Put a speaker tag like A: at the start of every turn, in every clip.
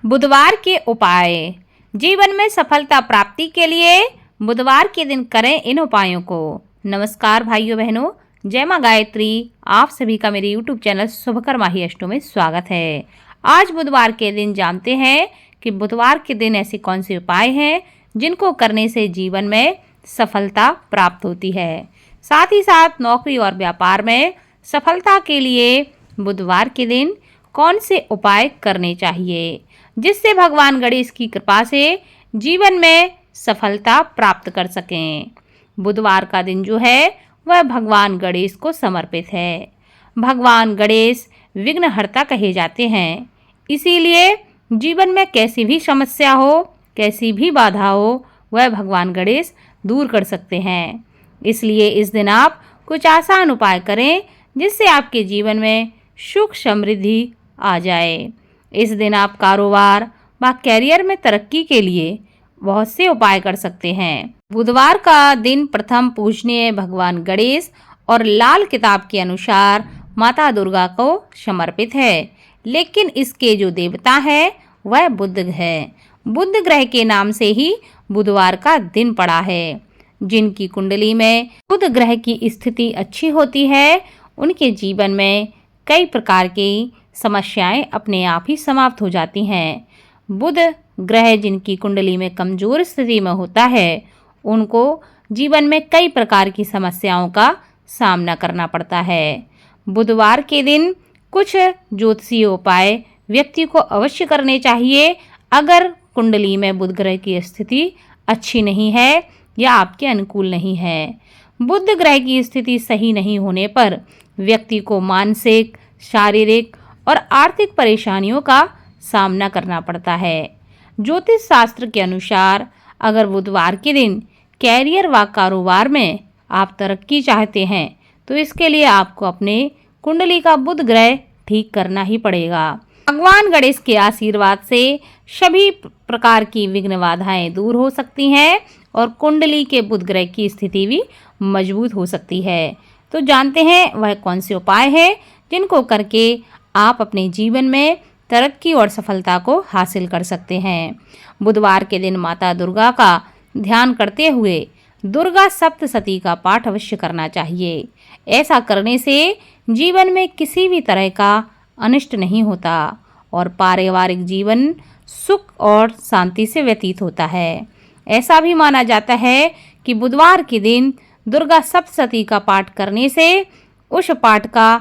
A: बुधवार के उपाय। जीवन में सफलता प्राप्ति के लिए बुधवार के दिन करें इन उपायों को। नमस्कार भाइयों बहनों, जय मां गायत्री। आप सभी का मेरे YouTube चैनल शुभकर्मा ही अष्टों में स्वागत है। आज बुधवार के दिन जानते हैं कि बुधवार के दिन ऐसे कौन से उपाय हैं जिनको करने से जीवन में सफलता प्राप्त होती है। साथ ही साथ नौकरी और व्यापार में सफलता के लिए बुधवार के दिन कौन से उपाय करने चाहिए जिससे भगवान गणेश की कृपा से जीवन में सफलता प्राप्त कर सकें। बुधवार का दिन जो है वह भगवान गणेश को समर्पित है। भगवान गणेश विघ्नहर्ता कहे जाते हैं, इसीलिए जीवन में कैसी भी समस्या हो, कैसी भी बाधा हो, वह भगवान गणेश दूर कर सकते हैं। इसलिए इस दिन आप कुछ आसान उपाय करें जिससे आपके जीवन में सुख समृद्धि आ जाए। इस दिन आप कारोबार व कैरियर में तरक्की के लिए बहुत से उपाय कर सकते हैं। बुधवार का दिन प्रथम पूजनीय भगवान गणेश और लाल किताब के अनुसार माता दुर्गा को समर्पित है, लेकिन इसके जो देवता है वह बुध है। बुध ग्रह के नाम से ही बुधवार का दिन पड़ा है। जिनकी कुंडली में बुध ग्रह की स्थिति अच्छी होती है, उनके जीवन में कई प्रकार की समस्याएं अपने आप ही समाप्त हो जाती हैं। बुध ग्रह जिनकी कुंडली में कमजोर स्थिति में होता है, उनको जीवन में कई प्रकार की समस्याओं का सामना करना पड़ता है। बुधवार के दिन कुछ ज्योतिषीय उपाय व्यक्ति को अवश्य करने चाहिए अगर कुंडली में बुध ग्रह की स्थिति अच्छी नहीं है या आपके अनुकूल नहीं है। बुध ग्रह की स्थिति सही नहीं होने पर व्यक्ति को मानसिक, शारीरिक और आर्थिक परेशानियों का सामना करना पड़ता है। ज्योतिष शास्त्र के अनुसार अगर बुधवार के दिन कैरियर व कारोबार में आप तरक्की चाहते हैं तो इसके लिए आपको अपने कुंडली का बुध ग्रह ठीक करना ही पड़ेगा। भगवान गणेश के आशीर्वाद से सभी प्रकार की विघ्न बाधाएं दूर हो सकती हैं और कुंडली के बुध ग्रह की स्थिति भी मजबूत हो सकती है। तो जानते हैं वह कौन से उपाय हैं जिनको करके आप अपने जीवन में तरक्की और सफलता को हासिल कर सकते हैं। बुधवार के दिन माता दुर्गा का ध्यान करते हुए दुर्गा सप्तशती का पाठ अवश्य करना चाहिए। ऐसा करने से जीवन में किसी भी तरह का अनिष्ट नहीं होता और पारिवारिक जीवन सुख और शांति से व्यतीत होता है। ऐसा भी माना जाता है कि बुधवार के दिन दुर्गा सप्तशती का पाठ करने से उस पाठ का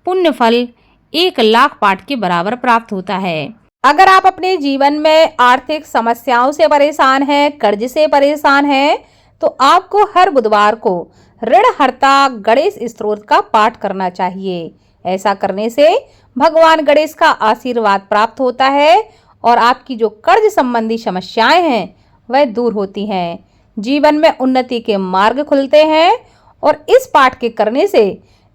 A: पुण्य फल 1,00,000 पाठ के बराबर प्राप्त होता है। अगर आप अपने जीवन में आर्थिक समस्याओं से परेशान हैं, कर्ज से परेशान हैं, तो आपको हर बुधवार को ऋणहर्ता गणेश स्तोत्र का पाठ करना चाहिए। ऐसा करने से भगवान गणेश का आशीर्वाद प्राप्त होता है और आपकी जो कर्ज संबंधी समस्याएं हैं वह दूर होती हैं। जीवन में उन्नति के मार्ग खुलते हैं और इस पाठ के करने से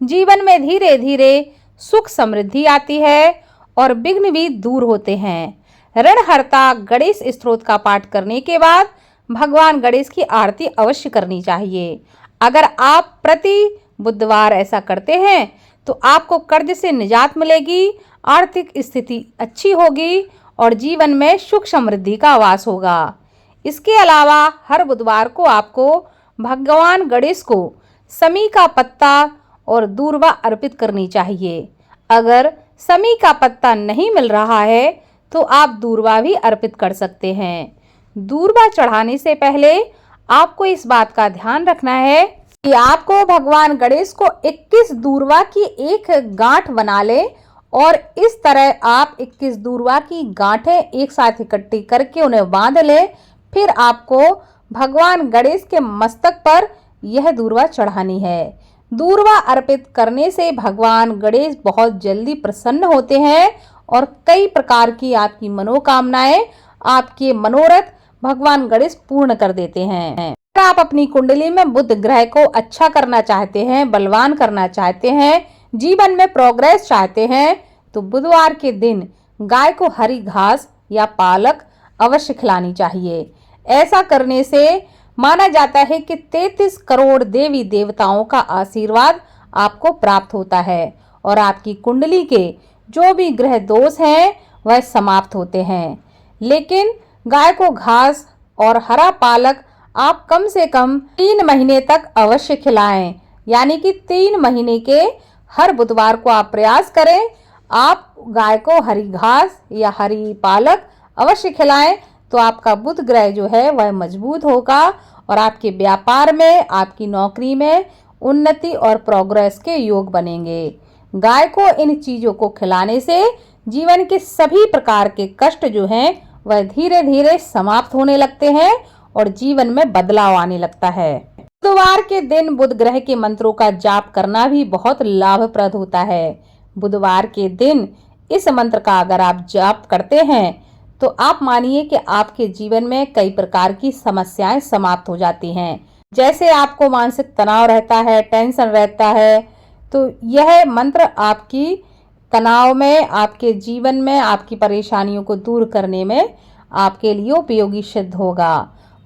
A: जीवन में धीरे धीरे सुख समृद्धि आती है और विघ्न भी दूर होते हैं। ऋणहर्ता गणेश स्तोत्र का पाठ करने के बाद भगवान गणेश की आरती अवश्य करनी चाहिए। अगर आप प्रति बुधवार ऐसा करते हैं तो आपको कर्ज से निजात मिलेगी, आर्थिक स्थिति अच्छी होगी और जीवन में सुख समृद्धि का वास होगा। इसके अलावा हर बुधवार को आपको भगवान गणेश को समी का पत्ता और दूर्वा अर्पित करनी चाहिए। अगर समी का पत्ता नहीं मिल रहा है तो आप दूर्वा भी अर्पित कर सकते हैं। दूर्वा चढ़ाने से पहले आपको इस बात का ध्यान रखना है कि आपको भगवान गणेश को 21 दूर्वा की एक गांठ बना लें और इस तरह आप 21 दूर्वा की गांठें एक साथ इकट्ठी करके उन्हें बांध लें। फिर आपको भगवान गणेश के मस्तक पर यह दूर्वा चढ़ानी है। दूर्वा अर्पित करने से भगवान गणेश बहुत जल्दी प्रसन्न होते हैं और कई प्रकार की आपकी मनोकामनाएं, आपके मनोरथ भगवान गणेश पूर्ण कर देते हैं। अगर आप अपनी कुंडली में बुध ग्रह को अच्छा करना चाहते हैं, बलवान करना चाहते हैं, जीवन में प्रोग्रेस चाहते हैं, तो बुधवार के दिन गाय को हरी घास या पालक अवश्य खिलानी चाहिए। ऐसा करने से माना जाता है कि 33 करोड़ देवी देवताओं का आशीर्वाद आपको प्राप्त होता है और आपकी कुंडली के जो भी ग्रह दोष हैं वह समाप्त होते हैं। लेकिन गाय को घास और हरा पालक आप कम से कम 3 महीने तक अवश्य खिलाएं। यानी कि 3 महीने के हर बुधवार को आप प्रयास करें, आप गाय को हरी घास या हरी पालक अवश्य खिलाएं। तो आपका बुध ग्रह जो है वह मजबूत होगा और आपके व्यापार में, आपकी नौकरी में उन्नति और प्रोग्रेस के योग बनेंगे। गाय को इन चीजों को खिलाने से जीवन के सभी प्रकार के कष्ट जो हैं वह धीरे धीरे समाप्त होने लगते हैं और जीवन में बदलाव आने लगता है। बुधवार के दिन बुध ग्रह के मंत्रों का जाप करना भी बहुत लाभप्रद होता है। बुधवार के दिन इस मंत्र का अगर आप जाप करते हैं तो आप मानिए कि आपके जीवन में कई प्रकार की समस्याएं समाप्त हो जाती हैं। जैसे आपको मानसिक तनाव रहता है, टेंशन रहता है, तो यह मंत्र आपकी तनाव में, आपके जीवन में, आपकी परेशानियों को दूर करने में आपके लिए उपयोगी सिद्ध होगा।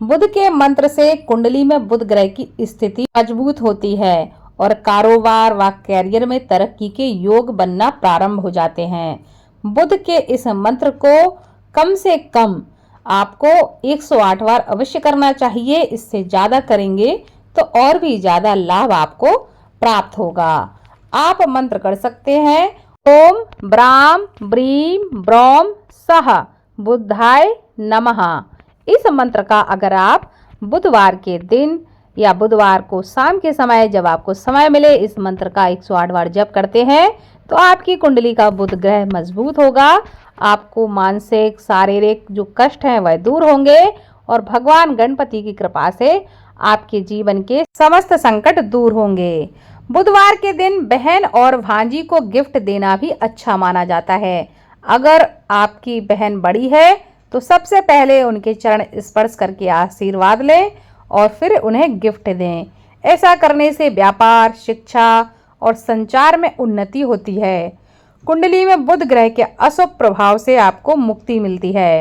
A: बुध के मंत्र से कुंडली में बुध ग्रह की स्थिति मजबूत होती है और कारोबार व कैरियर में तरक्की के योग बनना प्रारंभ हो जाते हैं। बुध के इस मंत्र को कम से कम आपको 108 बार अवश्य करना चाहिए। इससे ज्यादा करेंगे तो और भी ज्यादा लाभ आपको प्राप्त होगा। आप मंत्र कर सकते हैं ओम ब्राम ब्रीम ब्रौम सह बुद्धाय नमः। इस मंत्र का अगर आप बुधवार के दिन या बुधवार को शाम के समय, जब आपको समय मिले, इस मंत्र का 108 बार जप करते हैं तो आपकी कुंडली का बुध ग्रह मजबूत होगा। आपको मानसिक शारीरिक जो कष्ट हैं वह दूर होंगे और भगवान गणपति की कृपा से आपके जीवन के समस्त संकट दूर होंगे। बुधवार के दिन बहन और भांजी को गिफ्ट देना भी अच्छा माना जाता है। अगर आपकी बहन बड़ी है तो सबसे पहले उनके चरण स्पर्श करके आशीर्वाद लें और फिर उन्हें गिफ्ट दें। ऐसा करने से व्यापार, शिक्षा और संचार में उन्नति होती है। कुंडली में बुध ग्रह के अशुभ प्रभाव से आपको मुक्ति मिलती है।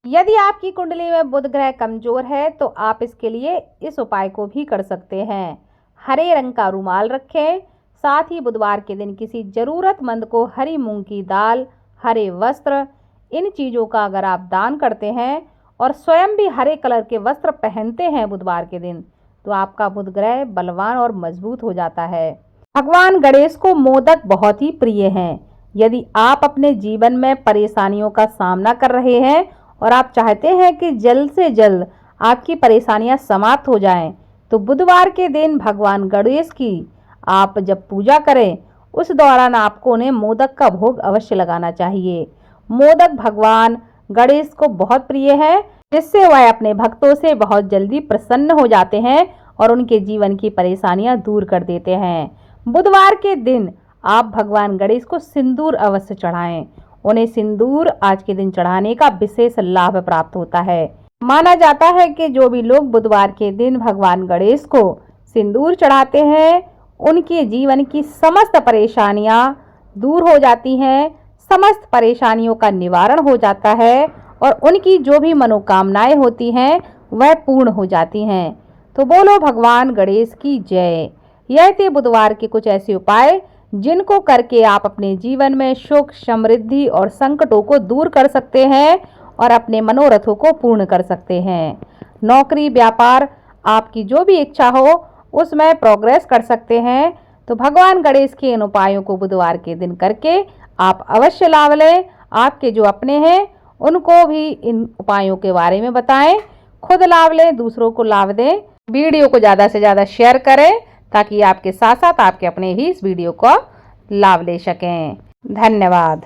A: यदि आपकी कुंडली में बुध ग्रह कमजोर है तो आप इसके लिए इस उपाय को भी कर सकते हैं। हरे रंग का रुमाल रखें। साथ ही बुधवार के दिन किसी जरूरतमंद को हरी मूंग की दाल, हरे वस्त्र, इन चीज़ों का अगर आप दान करते हैं और स्वयं भी हरे कलर के वस्त्र पहनते हैं बुधवार के दिन, तो आपका बुध ग्रह बलवान और मजबूत हो जाता है। भगवान गणेश को मोदक बहुत ही प्रिय हैं। यदि आप अपने जीवन में परेशानियों का सामना कर रहे हैं और आप चाहते हैं कि जल्द से जल्द आपकी परेशानियां समाप्त हो जाएं, तो बुधवार के दिन भगवान गणेश की आप जब पूजा करें उस दौरान आपको उन्हें मोदक का भोग अवश्य लगाना चाहिए। मोदक भगवान गणेश को बहुत प्रिय है, जिससे वह अपने भक्तों से बहुत जल्दी प्रसन्न हो जाते हैं और उनके जीवन की परेशानियां दूर कर देते हैं। बुधवार के दिन आप भगवान गणेश को सिंदूर अवश्य चढ़ाएं। उन्हें सिंदूर आज के दिन चढ़ाने का विशेष लाभ प्राप्त होता है। माना जाता है कि जो भी लोग बुधवार के दिन भगवान गणेश को सिंदूर चढ़ाते हैं, उनके जीवन की समस्त परेशानियां दूर हो जाती हैं, समस्त परेशानियों का निवारण हो जाता है और उनकी जो भी मनोकामनाएं होती हैं वह पूर्ण हो जाती हैं। तो बोलो भगवान गणेश की जय। यह थे बुधवार के कुछ ऐसे उपाय जिनको करके आप अपने जीवन में सुख, समृद्धि और संकटों को दूर कर सकते हैं और अपने मनोरथों को पूर्ण कर सकते हैं। नौकरी, व्यापार, आपकी जो भी इच्छा हो उसमें प्रोग्रेस कर सकते हैं। तो भगवान गणेश के इन उपायों को बुधवार के दिन करके आप अवश्य लाभ लें। आपके जो अपने हैं उनको भी इन उपायों के बारे में बताएं, खुद लाभ लें, दूसरों को लाभ दें। वीडियो को ज़्यादा से ज़्यादा शेयर करें ताकि आपके साथ साथ आपके अपने भी इस वीडियो को लाभ ले सकें। धन्यवाद।